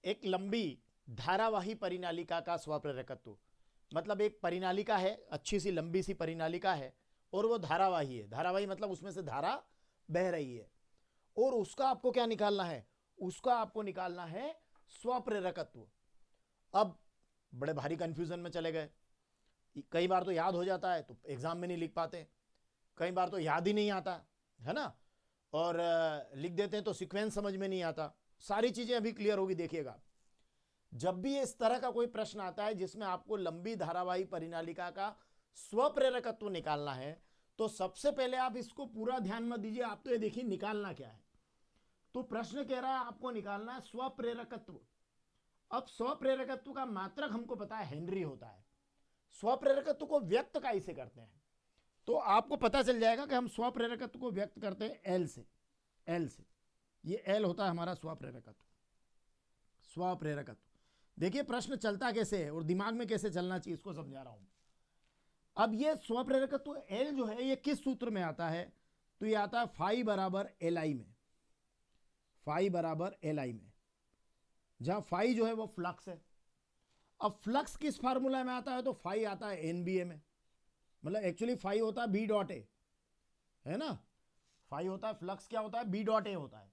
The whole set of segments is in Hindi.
एक लंबी धारावाही परिनालिका का स्वप्रेरकत्व, मतलब एक परिनालिका है, अच्छी सी लंबी सी परिनालिका है और वो धारावाही है। धारावाही मतलब उसमें से धारा बह रही है और उसका आपको क्या निकालना है, उसका आपको निकालना है स्वप्रेरकत्व। अब बड़े भारी कंफ्यूजन में चले गए। कई बार तो याद हो जाता है तो एग्जाम में नहीं लिख पाते, कई बार तो याद ही नहीं आता है ना, और लिख देते हैं तो सीक्वेंस समझ में नहीं आता। सारी चीजें अभी क्लियर होगी, देखिएगा। जब भी इस तरह का कोई प्रश्न आता है जिसमें आपको लंबी धारावाही परिनालिका का स्वप्रेरकत्व निकालना है, तो सबसे पहले आप इसको पूरा ध्यान मत दीजिए, आप तो ये देखिए निकालना क्या है। तो प्रश्न कह रहा है आपको निकालना है स्वप्रेरकत्व। अब स्वप्रेरकत्व का मात्रक हमको पता है हेनरी होता है। स्वप्रेरकत्व को व्यक्त कैसे करते हैं, तो आपको पता चल जाएगा कि हम स्वप्रेरकत्व को व्यक्त करते हैं एल से। एल से, ये एल होता है हमारा स्वप्रेरकत्व। स्वप्रेरकत्व देखिए प्रश्न चलता कैसे है और दिमाग में कैसे चलना चाहिए, इसको समझा रहा हूं। अब ये स्वप्रेरकत्व एल जो है ये किस सूत्र में आता है, तो ये आता है फाई बराबर एल आई में। फाई बराबर एल आई में, जहां फाई जो है वो फ्लक्स है। अब फ्लक्स किस फार्मूला में आता है, तो फाई आता है एनबीए में। मतलब एक्चुअली फाई होता है बी डॉट ए, है ना। फाई होता है, फ्लक्स क्या होता है, बी डॉट ए होता है,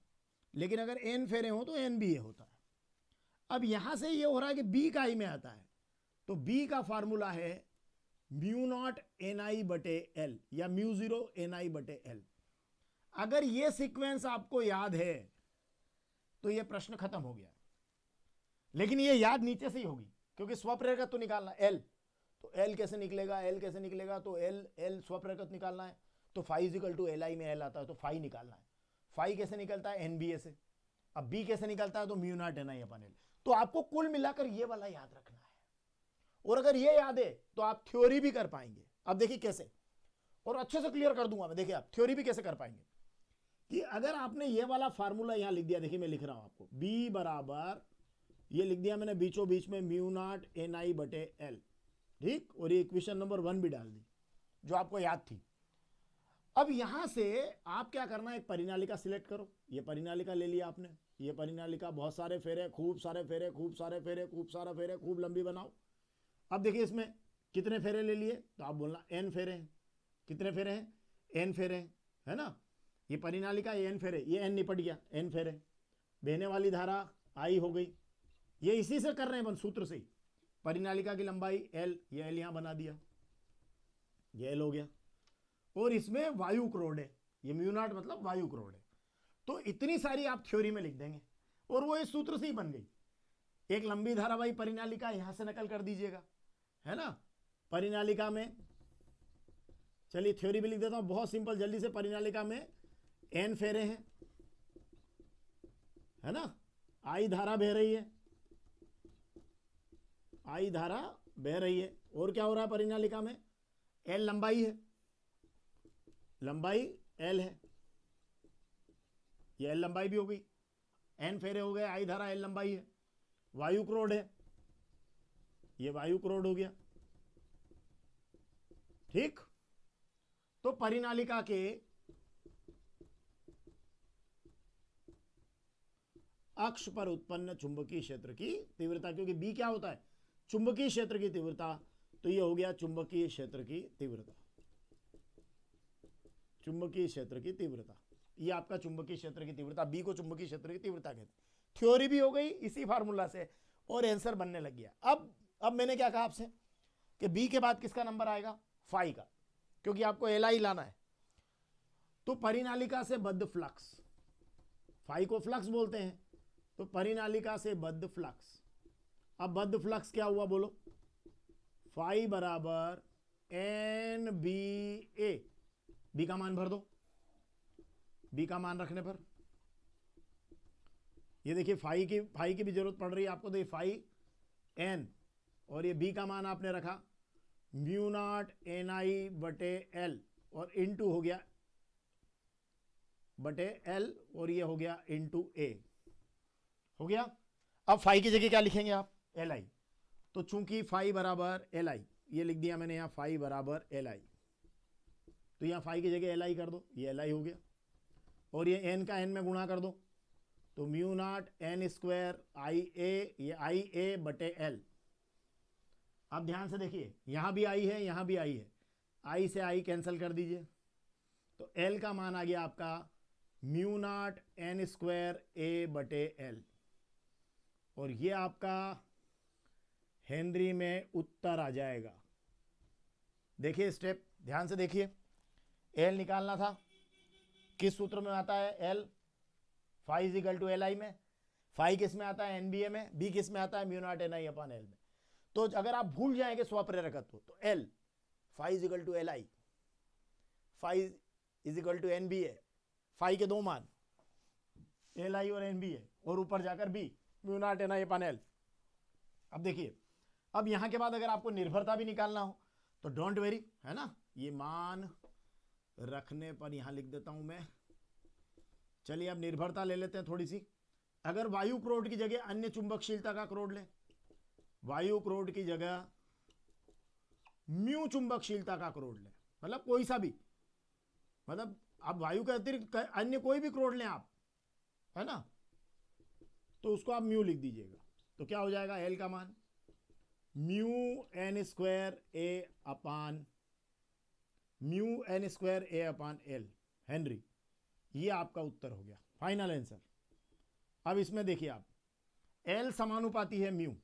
लेकिन अगर एन फेरे हो तो एन बी ए होता है। अब यहां से ये हो रहा है कि बी का आई में आता है, तो बी का फार्मूला है म्यू नॉट एन आई बटे एल या म्यू जीरो एन आई बटे एल। अगर ये सीक्वेंस आपको याद है तो ये प्रश्न खत्म हो गया। लेकिन ये याद नीचे से ही होगी क्योंकि स्वप्रेरकत्व तो निकालना एल, तो एल कैसे निकलेगा, एल कैसे निकलेगा, तो एल एल स्वप्रेरकत्व निकालना है, तो phi is equal to L I में एल आता है, तो फाई निकालना है। फाई कैसे निकलता है, एनबीए से। अब बी कैसे निकलता है, तो म्यू नॉट एन आई अपन एल। तो आपको कुल मिलाकर ये वाला याद रखना है, और अगर ये याद है तो आप थ्योरी भी कर पाएंगे। अब देखिए कैसे, और अच्छे से क्लियर कर दूंगा मैं। देखिए आप थ्योरी भी कैसे कर पाएंगे, कि अगर आपने ये वाला फार्मूला यहां लिख दिया, देखिए मैं लिख रहा हूं आपको, बी बराबर ये लिख दिया मैंने बीचों बीच में म्यू नॉट एन आई बटे एल, ठीक, और ये इक्वेशन नंबर 1 भी डाल दी जो आपको याद थी। अब यहां से आप क्या करना है, एक परिनालिका सिलेक्ट करो। ये परिनालिका ले लिया आपने, ये परिनालिका बहुत सारे फेरे, खूब सारे फेरे, खूब सारे फेरे, खूब सारा फेरे, खूब लंबी बनाओ। अब देखिए इसमें कितने फेरे ले लिए, तो आप बोलना एन फेरे हैं। कितने फेरे हैं, एन फेरे हैं, है ना। ये परिनालिका ये एन फेरे, ये एन निपट गया, एन फेरे। बहने वाली धारा आई हो गई, ये इसी से कर रहे हैं सूत्र से। परिनालिका की लंबाई एल, ये एल यहां बना दिया, ये एल हो गया, और इसमें वायु क्रोड है, ये म्यू नॉट मतलब वायु क्रोड है। तो इतनी सारी आप थ्योरी में लिख देंगे और वो इस सूत्र से ही बन गई। एक लंबी धारावाही परिनालिका यहां से नकल कर दीजिएगा, है ना। परिनालिका में, चलिए थ्योरी भी लिख देता हूं बहुत सिंपल जल्दी से। परिनालिका में एन फेरे हैं, है ना, आई धारा बह रही है, आई धारा बह रही है, और क्या हो रहा है परिनालिका में, एल लंबाई है, लंबाई एल है, ये एल लंबाई भी हो गई, एन फेरे हो गए, आई धारा एल लंबाई है, वायु क्रोड है, ये वायु क्रोड हो गया, ठीक। तो परिनालिका के अक्ष पर उत्पन्न चुंबकीय क्षेत्र की तीव्रता, क्योंकि बी क्या होता है, चुंबकीय क्षेत्र की तीव्रता, तो ये हो गया चुंबकीय क्षेत्र की तीव्रता। चुंबकीय क्षेत्र की तीव्रता, ये आपका चुंबकीय क्षेत्र की तीव्रता, बी को चुंबकीय क्षेत्र की तीव्रता कहते हैं। थ्योरी भी हो गई इसी फार्मूला से और आंसर बनने लग गया। अब मैंने क्या कहा आपसे कि बी के बाद किसका नंबर आएगा, फाई का, क्योंकि आपको एल आई लाना है। तो परिनालिका से बद्ध फ्लक्स, फाई को फ्लक्स बोलते हैं, तो परिनालिका से बद्ध फ्लक्स। अब बद्ध फ्लक्स क्या हुआ बोलो, फाई बराबर एन बी ए। बी का मान भर दो, बी का मान रखने पर ये देखिए फाई की भी जरूरत पड़ रही है आपको, तो ये फाई एन, और ये बी का मान आपने रखा म्यू नॉट एन आई बटे एल, और इनटू हो गया बटे एल, और ये हो गया इनटू ए, हो गया। अब फाई की जगह क्या लिखेंगे आप, एल आई। तो चूंकि फाई बराबर एल आई, ये लिख दिया मैंने यहां फाई बराबर एल आई, तो यहां फाई की जगह एल आई कर दो, ये एल आई हो गया, और ये एन का एन में गुणा कर दो, तो म्यू नॉट एन स्क्वायर आई ए, ये आई ए बटे एल। अब ध्यान से देखिए, यहां भी आई है, यहां भी आई है, आई से आई कैंसिल कर दीजिए, तो एल का मान आ गया आपका म्यू नॉट एन स्क्वायर ए बटे एल, और ये आपका हेनरी में उत्तर आ जाएगा। देखिए स्टेप ध्यान से देखिए, एल निकालना था, किस सूत्र में आता है L, phi is equal to L I में, फाई किस में आता है एनबीए में, बी किस में आता है mu not N I upon L में। तो अगर आप भूल जाएंगे स्वप्रेरकत्व तो L phi is equal to L I, phi is equal to N B A, phi के दो मान एल आई और एन बी ए, और ऊपर जाकर B mu not N I upon L. अब देखिए, अब यहां के बाद अगर आपको निर्भरता भी निकालना हो तो डोंट वेरी, है ना, ये मान रखने पर यहां लिख देता हूं मैं। चलिए अब निर्भरता ले लेते हैं थोड़ी सी। अगर वायु क्रोड की जगह अन्य चुंबकशीलता का क्रोड ले, वायु क्रोड की जगह म्यू चुंबकशीलता का क्रोड ले, मतलब कोई सा भी, मतलब आप वायु के अतिरिक्त अन्य कोई भी क्रोड लें आप, है ना, तो उसको आप म्यू लिख दीजिएगा। तो क्या हो जाएगा, एल का मान म्यू एन स्क्वायर ए अपान म्यू एन स्क्वायर ए अपान एल हेनरी। ये आपका उत्तर हो गया, फाइनल आंसर। अब इसमें देखिए आप, एल समानुपाती है म्यू,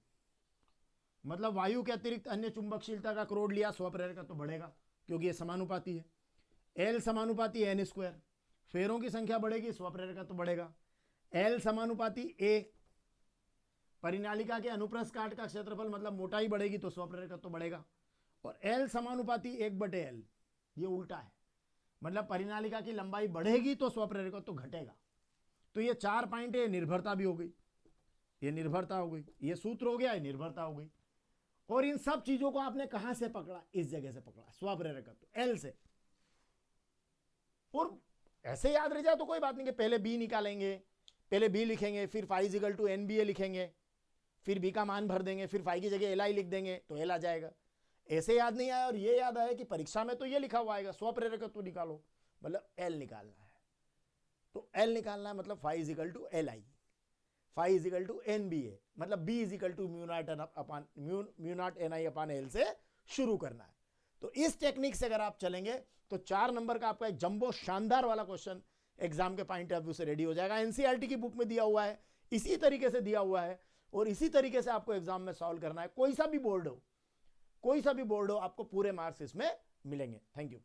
मतलब वायु के अतिरिक्त अन्य चुंबकशीलता का क्रोड लिया, स्वप्रेरकत्व तो बढ़ेगा क्योंकि ये समानुपाती है। एल समानुपाती एन स्क्वायर, फेरों की संख्या बढ़ेगी, स्वप्रेरकत्व तो बढ़ेगा। एल समानुपाती ए, परिनालिका के अनुप्रस्थ काट का क्षेत्रफल मतलब मोटाई बढ़ेगी तो स्वप्रेरकत्व तो बढ़ेगा। और एल समानुपाती 1/L, ये उल्टा है, मतलब परिनालिका की लंबाई बढ़ेगी तो स्वप्रेरकत्व तो घटेगा। तो ये 4 पॉइंट है, निर्भरता भी हो गई, ये निर्भरता हो गई, ये सूत्र हो गया, ये निर्भरता हो गई। और इन सब चीजों को आपने कहां से पकड़ा, इस जगह से पकड़ा, स्वप्रेरकत्व एल से। और ऐसे याद रह जाए तो कोई बात नहीं कि पहले बी निकालेंगे, पहले बी लिखेंगे, फिर phi is equal to N B A लिखेंगे, फिर बी का मान भर देंगे, फिर फाई की जगह एल आई लिख देंगे तो एल आ जाएगा। ऐसे याद नहीं आया और ये याद आया कि परीक्षा में तो ये लिखा हुआ आएगा, स्वप्रेरकत्व निकालो, मतलब एल निकालना है। तो एल निकालना है मतलब phi is equal to L I, phi is equal to N B A, मतलब B is equal to mu not N I upon L से शुरू करना है। तो इस टेक्निक से अगर आप चलेंगे तो 4 नंबर का आपका एक जंबो शानदार वाला क्वेश्चन एग्जाम के पॉइंट ऑफ व्यू से रेडी हो जाएगा। एनसीईआरटी की बुक में दिया हुआ है, इसी तरीके से दिया हुआ है और इसी तरीके से आपको एग्जाम में सॉल्व करना है। कोई सा भी बोर्ड हो, कोई सा भी बोर्ड हो, आपको पूरे मार्क्स इसमें मिलेंगे। Thank you.